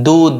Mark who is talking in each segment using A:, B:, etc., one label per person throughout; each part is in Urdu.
A: 2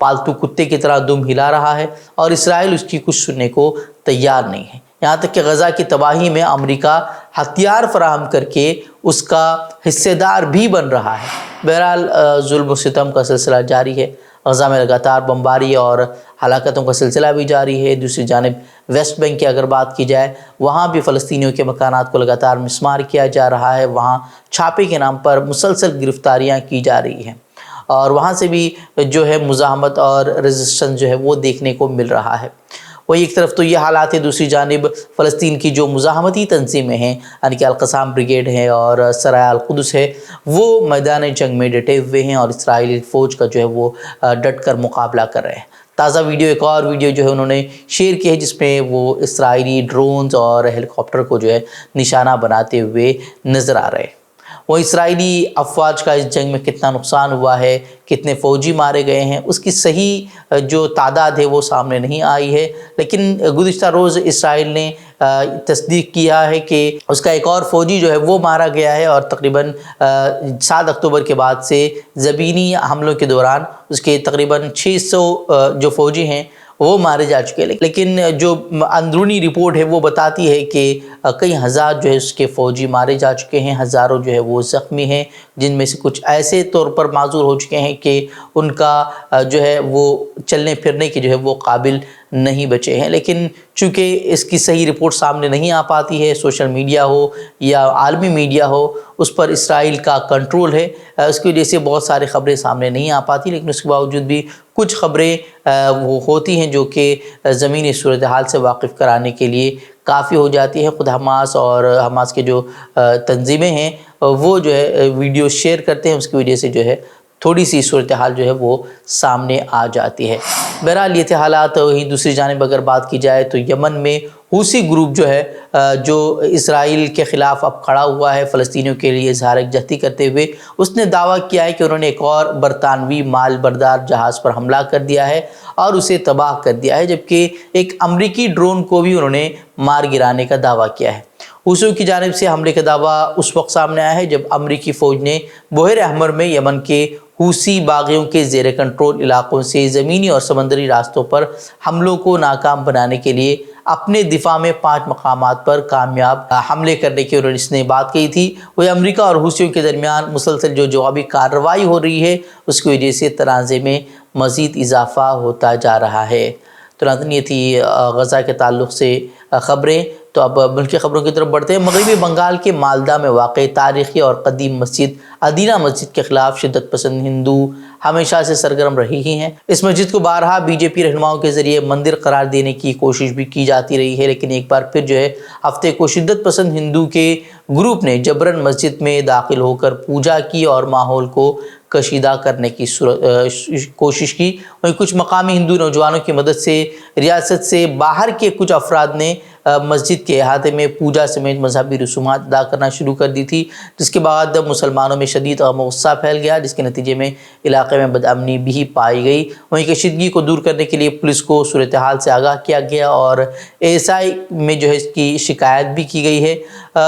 A: پالتو کتے کی طرح دم ہلا رہا ہے اور اسرائیل اس کی کچھ سننے کو تیار نہیں ہے، یہاں تک کہ غزہ کی تباہی میں امریکہ ہتھیار فراہم کر کے اس کا حصے دار بھی بن رہا ہے۔ بہرحال ظلم و ستم کا سلسلہ جاری ہے، غزہ میں لگاتار بمباری اور ہلاکتوں کا سلسلہ بھی جاری ہے۔ دوسری جانب ویسٹ بینک کی اگر بات کی جائے، وہاں بھی فلسطینیوں کے مکانات کو لگاتار مسمار کیا جا رہا ہے، وہاں چھاپے کے نام پر مسلسل گرفتاریاں کی جا رہی ہیں اور وہاں سے بھی جو ہے مزاحمت اور ریزسٹنس جو ہے وہ دیکھنے کو مل رہا ہے۔ وہی ایک طرف تو یہ حالات ہے، دوسری جانب فلسطین کی جو مزاحمتی تنظیمیں ہیں، یعنی کہ القسام بریگیڈ ہے اور سرائے القدس ہے، وہ میدان جنگ میں ڈٹے ہوئے ہیں اور اسرائیلی فوج کا جو ہے وہ ڈٹ کر مقابلہ کر رہے ہیں۔ تازہ ویڈیو، ایک اور ویڈیو جو ہے انہوں نے شیئر کی ہے جس میں وہ اسرائیلی ڈرونز اور ہیلی کاپٹر کو جو ہے نشانہ بناتے ہوئے نظر آ رہے ہیں۔ وہ اسرائیلی افواج کا اس جنگ میں کتنا نقصان ہوا ہے، کتنے فوجی مارے گئے ہیں، اس کی صحیح جو تعداد ہے وہ سامنے نہیں آئی ہے، لیکن گزشتہ روز اسرائیل نے تصدیق کیا ہے کہ اس کا ایک اور فوجی جو ہے وہ مارا گیا ہے اور تقریباً 7 اکتوبر کے بعد سے زمینی حملوں کے دوران اس کے تقریباً 600 جو فوجی ہیں وہ مارے جا چکے ہیں، لیکن جو اندرونی رپورٹ ہے وہ بتاتی ہے کہ کئی ہزار جو ہے اس کے فوجی مارے جا چکے ہیں، ہزاروں جو ہے وہ زخمی ہیں، جن میں سے کچھ ایسے طور پر معذور ہو چکے ہیں کہ ان کا جو ہے وہ چلنے پھرنے کے جو ہے وہ قابل نہیں بچے ہیں۔ لیکن چونکہ اس کی صحیح رپورٹ سامنے نہیں آ پاتی ہے، سوشل میڈیا ہو یا عالمی میڈیا ہو اس پر اسرائیل کا کنٹرول ہے، اس کی وجہ سے بہت ساری خبریں سامنے نہیں آ پاتی، لیکن اس کے باوجود بھی کچھ خبریں وہ ہوتی ہیں جو کہ زمینی صورتحال سے واقف کرانے کے لیے کافی ہو جاتی ہے۔ خود حماس اور حماس کے جو تنظیمیں ہیں وہ جو ہے ویڈیو شیئر کرتے ہیں، اس کی وجہ سے جو ہے تھوڑی سی صورتحال جو ہے وہ سامنے آ جاتی ہے۔ بہرحال یہ تھے حالات۔ وہیں دوسری جانب اگر بات کی جائے تو یمن میں حوثی گروپ جو ہے جو اسرائیل کے خلاف اب کھڑا ہوا ہے، فلسطینیوں کے لیے اظہار یکجہتی کرتے ہوئے اس نے دعویٰ کیا ہے کہ انہوں نے ایک اور برطانوی مال بردار جہاز پر حملہ کر دیا ہے اور اسے تباہ کر دیا ہے، جبکہ ایک امریکی ڈرون کو بھی انہوں نے مار گرانے کا دعویٰ کیا ہے۔ حوثیوں کی جانب سے حملے کا دعویٰ اس وقت سامنے آیا ہے جب امریکی فوج نے بحیر احمر میں یمن کے حوثی باغیوں کے زیر کنٹرول علاقوں سے زمینی اور سمندری راستوں پر حملوں کو ناکام بنانے کے لیے اپنے دفاع میں 5 مقامات پر کامیاب حملے کرنے کی انہوں نے اس نے بات کہی تھی۔ وہ امریکہ اور حوثیوں کے درمیان مسلسل جو جوابی کارروائی ہو رہی ہے اس کی وجہ سے تنازع میں مزید اضافہ ہوتا جا رہا ہے۔ تو ناظرین یہ تھی غزہ کے تعلق سے خبریں۔ تو اب ملکی خبروں کی طرف بڑھتے ہیں۔ مغربی بنگال کے مالدہ میں واقع تاریخی اور قدیم مسجد ادینہ مسجد کے خلاف شدت پسند ہندو ہمیشہ سے سرگرم رہی ہی ہیں۔ اس مسجد کو بارہا بی جے پی رہنماؤں کے ذریعے مندر قرار دینے کی کوشش بھی کی جاتی رہی ہے، لیکن ایک بار پھر جو ہے ہفتے کو شدت پسند ہندو کے گروپ نے جبراً مسجد میں داخل ہو کر پوجا کی اور ماحول کو کشیدہ کرنے کی کوشش کی۔ وہیں کچھ مقامی ہندو نوجوانوں کی مدد سے ریاست سے باہر کے کچھ افراد نے مسجد کے احاطے میں پوجا سمیت مذہبی رسومات ادا کرنا شروع کر دی تھی، جس کے بعد مسلمانوں میں شدید غم و غصہ پھیل گیا، جس کے نتیجے میں علاقے میں بدامنی بھی پائی گئی۔ وہیں کشیدگی کو دور کرنے کے لیے پولیس کو صورتحال سے آگاہ کیا گیا اور ASI میں جو ہے اس کی شکایت بھی کی گئی ہے۔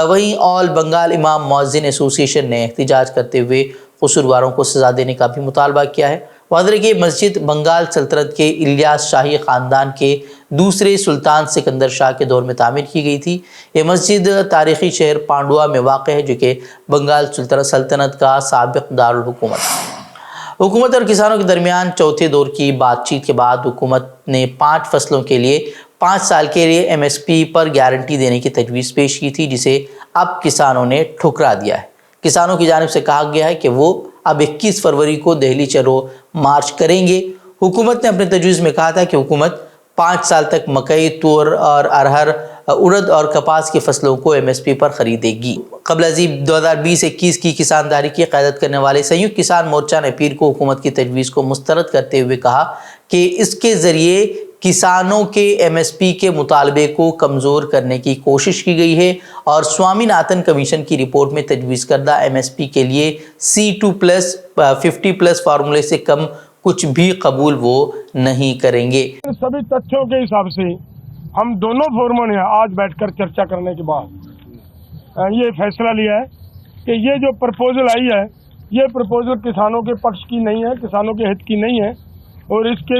A: وہیں آل بنگال امام مؤذن ایسوسی ایشن نے احتجاج کرتے ہوئے قصورواروں کو سزا دینے کا بھی مطالبہ کیا ہے۔ واضح ہے کہ مسجد بنگال سلطنت کے الیاس شاہی خاندان کے دوسرے سلطان سکندر شاہ کے دور میں تعمیر کی گئی تھی۔ یہ مسجد تاریخی شہر پانڈوا میں واقع ہے جو کہ بنگال سلطنت کا سابق دارالحکومت ہے۔ حکومت اور کسانوں کے درمیان چوتھے دور کی بات چیت کے بعد حکومت نے 5 فصلوں کے لیے 5 سال کے لیے MSP پر گارنٹی دینے کی تجویز پیش کی تھی، جسے اب کسانوں نے ٹھکرا دیا ہے۔ کسانوں کی جانب سے کہا گیا ہے کہ وہ اب 21 فروری کو دہلی چلو مارچ کریں گے۔ حکومت نے اپنے تجویز میں کہا تھا کہ حکومت 5 سال تک مکئی، تور اور ارہر، ارد اور کپاس کی فصلوں کو MSP پر خریدے گی۔ قبل ازیں 2020-21 کی کسانداری کی قیادت کرنے والے سنیکت کسان مورچہ نے پیر کو حکومت کی تجویز کو مسترد کرتے ہوئے کہا کہ اس کے ذریعے کسانوں کے MSP کے مطالبے کو کمزور کرنے کی کوشش کی گئی ہے اور سوامی ناتھن کمیشن کی رپورٹ میں تجویز کردہ MSP کے لیے C2+ 50+ فارمولے سے کم کچھ بھی قبول وہ نہیں کریں گے۔
B: سبھی تتھیوں کے حساب سے ہم دونوں فورموں نے آج بیٹھ کر چرچا کرنے کے بعد یہ فیصلہ لیا ہے کہ یہ جو پرپوزل آئی ہے یہ پرپوزل کسانوں کے پکش کی نہیں ہے، کسانوں کے ہت کی نہیں ہے، اور اس کے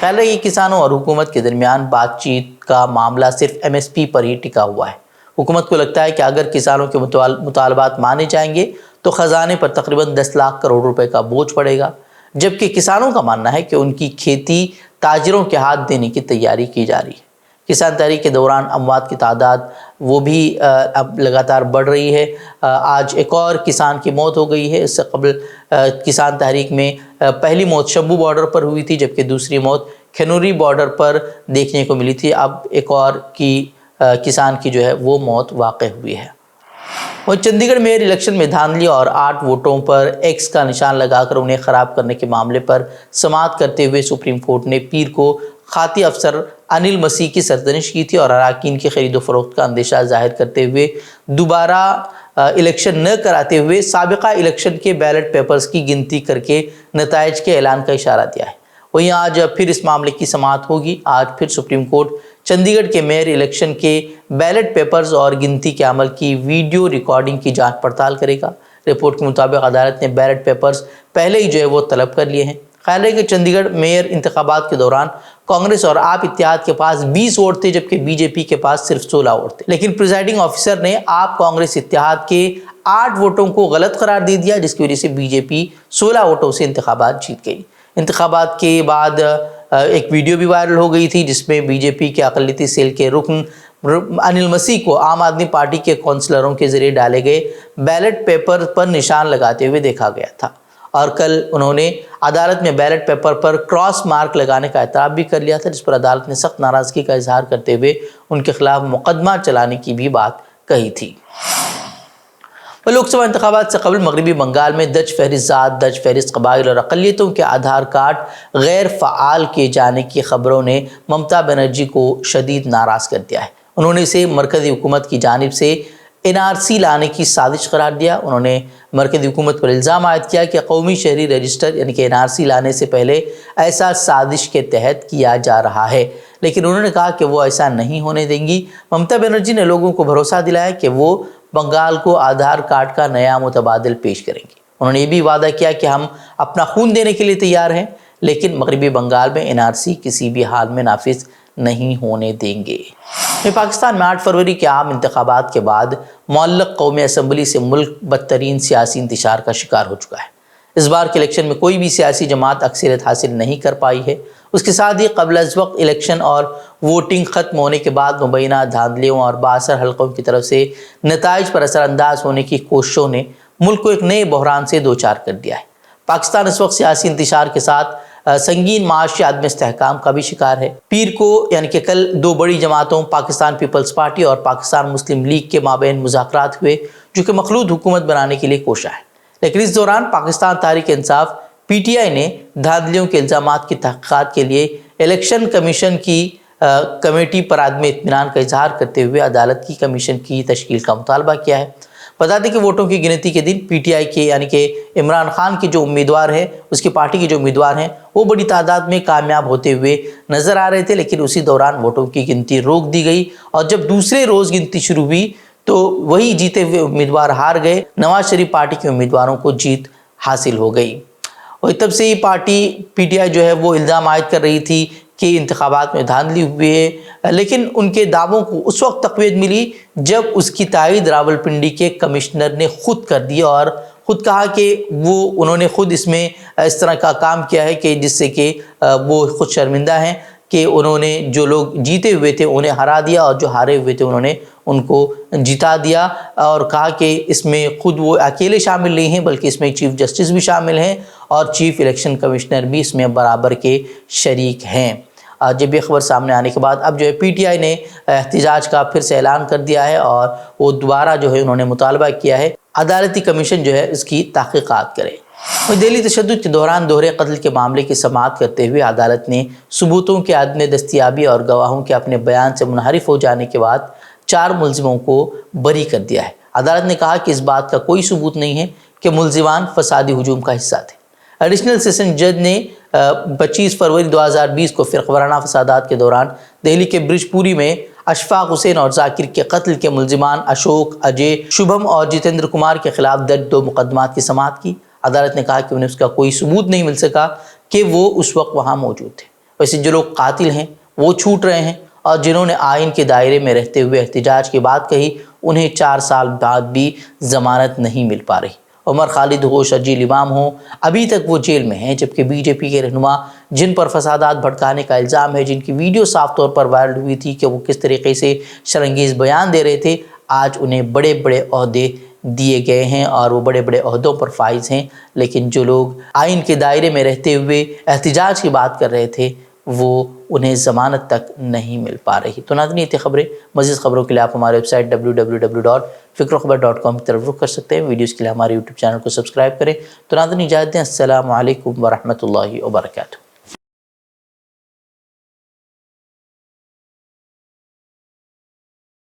A: خیال ہے کہ کسانوں اور حکومت کے درمیان بات چیت کا معاملہ صرف MSP پر ہی ٹکا ہوا ہے۔ حکومت کو لگتا ہے کہ اگر کسانوں کے مطالبات مانے جائیں گے تو خزانے پر تقریباً 10 لاکھ کروڑ روپے کا بوجھ پڑے گا، جبکہ کسانوں کا ماننا ہے کہ ان کی کھیتی تاجروں کے ہاتھ دینے کی تیاری کی جا رہی ہے۔ کسان تحریک کے دوران اموات کی تعداد وہ بھی اب لگاتار بڑھ رہی ہے۔ آج ایک اور کسان کی موت ہو گئی ہے۔ اس سے قبل کسان تحریک میں پہلی موت شمبھو بارڈر پر ہوئی تھی، جبکہ دوسری موت کھنوری بارڈر پر دیکھنے کو ملی تھی۔ اب ایک اور کسان کی جو ہے وہ موت واقع ہوئی ہے۔ اور چندی گڑھ میئر الیکشن میں دھاندلی اور 8 ووٹوں پر ایکس کا نشان لگا کر انہیں خراب کرنے کے معاملے پر سماعت کرتے ہوئے سپریم کورٹ نے پیر کو خاطی افسر انل مسیح کی سرزنش کی تھی اور اراکین کی خرید و فروخت کا اندیشہ ظاہر کرتے ہوئے دوبارہ الیکشن نہ کراتے ہوئے سابقہ الیکشن کے بیلٹ پیپرز کی گنتی کر کے نتائج کے اعلان کا اشارہ دیا ہے۔ وہیں آج پھر اس معاملے کی سماعت ہوگی۔ آج پھر سپریم کورٹ چندی گڑھ کے میئر الیکشن کے بیلٹ پیپرز اور گنتی کے عمل کی ویڈیو ریکارڈنگ کی جانچ پڑتال کرے گا۔ رپورٹ کے مطابق عدالت نے بیلٹ پیپرز پہلے ہی جو ہے وہ طلب کر لیے ہیں۔ خیال ہے کہ چندی گڑھ میئر انتخابات کے دوران کانگریس اور آپ اتحاد کے پاس 20 ووٹ تھے، جبکہ بی جے پی کے پاس صرف 16 ووٹ تھے، لیکن پریزائڈنگ آفیسر نے آپ کانگریس اتحاد کے 8 ووٹوں کو غلط قرار دے دیا، جس کی وجہ سے بی جے پی 16 ووٹوں سے انتخابات جیت گئی۔ انتخابات کے بعد ایک ویڈیو بھی وائرل ہو گئی تھی جس میں بی جے پی کے اقلیتی سیل کے رکن انل مسیح کو عام آدمی پارٹی کے کونسلروں کے ذریعے ڈالے گئے بیلٹ پیپر پر نشان لگاتے ہوئے دیکھا گیا تھا، اور کل انہوں نے عدالت میں بیلٹ پیپر پر کراس مارک لگانے کا اعتراف بھی کر لیا تھا، جس پر عدالت نے سخت ناراضگی کا اظہار کرتے ہوئے ان کے خلاف مقدمہ چلانے کی بھی بات کہی تھی۔ لوک سبھا انتخابات سے قبل مغربی بنگال میں درج فہرست ذات، درج فہرست قبائل اور اقلیتوں کے آدھار کارڈ غیر فعال کیے جانے کی خبروں نے ممتا بنرجی کو شدید ناراض کر دیا ہے۔ انہوں نے اسے مرکزی حکومت کی جانب سے NRC لانے کی سازش قرار دیا۔ انہوں نے مرکزی حکومت پر الزام عائد کیا کہ قومی شہری رجسٹر یعنی کہ NRC لانے سے پہلے ایسا سازش کے تحت کیا جا رہا ہے، لیکن انہوں نے کہا کہ وہ ایسا نہیں ہونے دیں گی۔ ممتا بنرجی نے لوگوں کو بھروسہ دلایا کہ وہ بنگال کو آدھار کارڈ کا نیا متبادل پیش کریں گے۔ انہوں نے یہ بھی وعدہ کیا کہ ہم اپنا خون دینے کے لیے تیار ہیں، لیکن مغربی بنگال میں NRC کسی بھی حال میں نافذ نہیں ہونے دیں گے۔ پاکستان میں 8 فروری کے عام انتخابات کے بعد معلق قومی اسمبلی سے ملک بدترین سیاسی انتشار کا شکار ہو چکا ہے۔ اس بار کے الیکشن میں کوئی بھی سیاسی جماعت اکثریت حاصل نہیں کر پائی ہے۔ اس کے ساتھ ہی قبل از وقت الیکشن اور ووٹنگ ختم ہونے کے بعد مبینہ دھاندلیوں اور بااثر حلقوں کی طرف سے نتائج پر اثر انداز ہونے کی کوششوں نے ملک کو ایک نئے بحران سے دوچار کر دیا ہے۔ پاکستان اس وقت سیاسی انتشار کے ساتھ سنگین معاشی عدم استحکام کا بھی شکار ہے۔ پیر کو یعنی کہ کل 2 بڑی جماعتوں پاکستان پیپلز پارٹی اور پاکستان مسلم لیگ کے مابین مذاکرات ہوئے، جو کہ مخلوط حکومت بنانے کے لیے کوشاں ہے، لیکن اس دوران پاکستان تحریک انصاف PTI نے دھاندلیوں کے الزامات کی تحقیقات کے لیے الیکشن کمیشن کی کمیٹی پر عدم اطمینان کا اظہار کرتے ہوئے عدالت کی کمیشن کی تشکیل کا مطالبہ کیا ہے۔ بتا دیں کہ ووٹوں کی گنتی کے دن PTI کے یعنی کہ عمران خان کے جو امیدوار ہیں، اس کی پارٹی کے جو امیدوار ہیں، وہ بڑی تعداد میں کامیاب ہوتے ہوئے نظر آ رہے تھے، لیکن اسی دوران ووٹوں کی گنتی روک دی گئی، اور جب دوسرے روز گنتی شروع ہوئی تو وہی جیتے ہوئے امیدوار ہار گئے۔ نواز شریف پارٹی کے امیدواروں کو جیت حاصل ہو گئی، اور تب سے ہی پارٹی PTI جو ہے وہ الزام عائد کر رہی تھی کہ انتخابات میں دھاندلی ہوئی ہے، لیکن ان کے دعووں کو اس وقت تقویت ملی جب اس کی تائید راولپنڈی کے کمشنر نے خود کر دی اور خود کہا کہ انہوں نے خود اس میں اس طرح کا کام کیا ہے کہ جس سے کہ وہ خود شرمندہ ہیں کہ انہوں نے جو لوگ جیتے ہوئے تھے انہیں ہرا دیا، اور جو ہارے ہوئے تھے انہوں نے ان کو جتا دیا، اور کہا کہ اس میں خود وہ اکیلے شامل نہیں ہیں بلکہ اس میں چیف جسٹس بھی شامل ہیں اور چیف الیکشن کمشنر بھی اس میں برابر کے شریک ہیں۔ جب یہ خبر سامنے آنے کے بعد اب جو ہے PTI نے احتجاج کا پھر سے اعلان کر دیا ہے، اور وہ دوبارہ جو ہے انہوں نے مطالبہ کیا ہے عدالتی کمیشن جو ہے اس کی تحقیقات کرے۔ دہلی تشدد کے دوران دوہرے قتل کے معاملے کی سماعت کرتے ہوئے عدالت نے ثبوتوں کے عدم دستیابی اور گواہوں کے اپنے بیان سے منحرف ہو جانے کے بعد 4 ملزموں کو بری کر دیا ہے۔ عدالت نے کہا کہ اس بات کا کوئی ثبوت نہیں ہے کہ ملزمان فسادی ہجوم کا حصہ تھے۔ ایڈیشنل سیشن جج نے 25 فروری 2020 کو فرقہ وارانہ فسادات کے دوران دہلی کے برج پوری میں اشفاق حسین اور ذاکر کے قتل کے ملزمان اشوک، اجے، شبھم اور جتیندر کمار کے خلاف درج 2 مقدمات کی سماعت کی۔ عدالت نے کہا کہ انہیں اس کا کوئی ثبوت نہیں مل سکا کہ وہ اس وقت وہاں موجود تھے۔ ویسے جو لوگ قاتل ہیں وہ چھوٹ رہے ہیں، اور جنہوں نے آئین کے دائرے میں رہتے ہوئے احتجاج کی بات کہی انہیں 4 سال بعد بھی ضمانت نہیں مل پا رہی۔ عمر خالد ہو، شرجیل امام ہو، ابھی تک وہ جیل میں ہیں، جبکہ بی جے پی کے رہنما جن پر فسادات بھڑکانے کا الزام ہے، جن کی ویڈیو صاف طور پر وائرل ہوئی تھی کہ وہ کس طریقے سے شرانگیز بیان دے رہے تھے، آج انہیں بڑے بڑے عہدے دیے گئے ہیں اور وہ بڑے بڑے عہدوں پر فائز ہیں، لیکن جو لوگ آئین کے دائرے میں رہتے ہوئے احتجاج کی بات کر رہے تھے وہ انہیں ضمانت تک نہیں مل پا رہی۔ تو ناظرین، یہ تھی خبریں۔ مزید خبروں کے لیے آپ ہمارے ویب سائٹ www.fikrokhbar.com کی طرف رخ کر سکتے ہیں۔ ویڈیوز کے لیے ہمارے یوٹیوب چینل کو سبسکرائب کریں۔ تو ناظرین، اجازت دیں، السلام علیکم ورحمۃ اللہ وبرکاتہ۔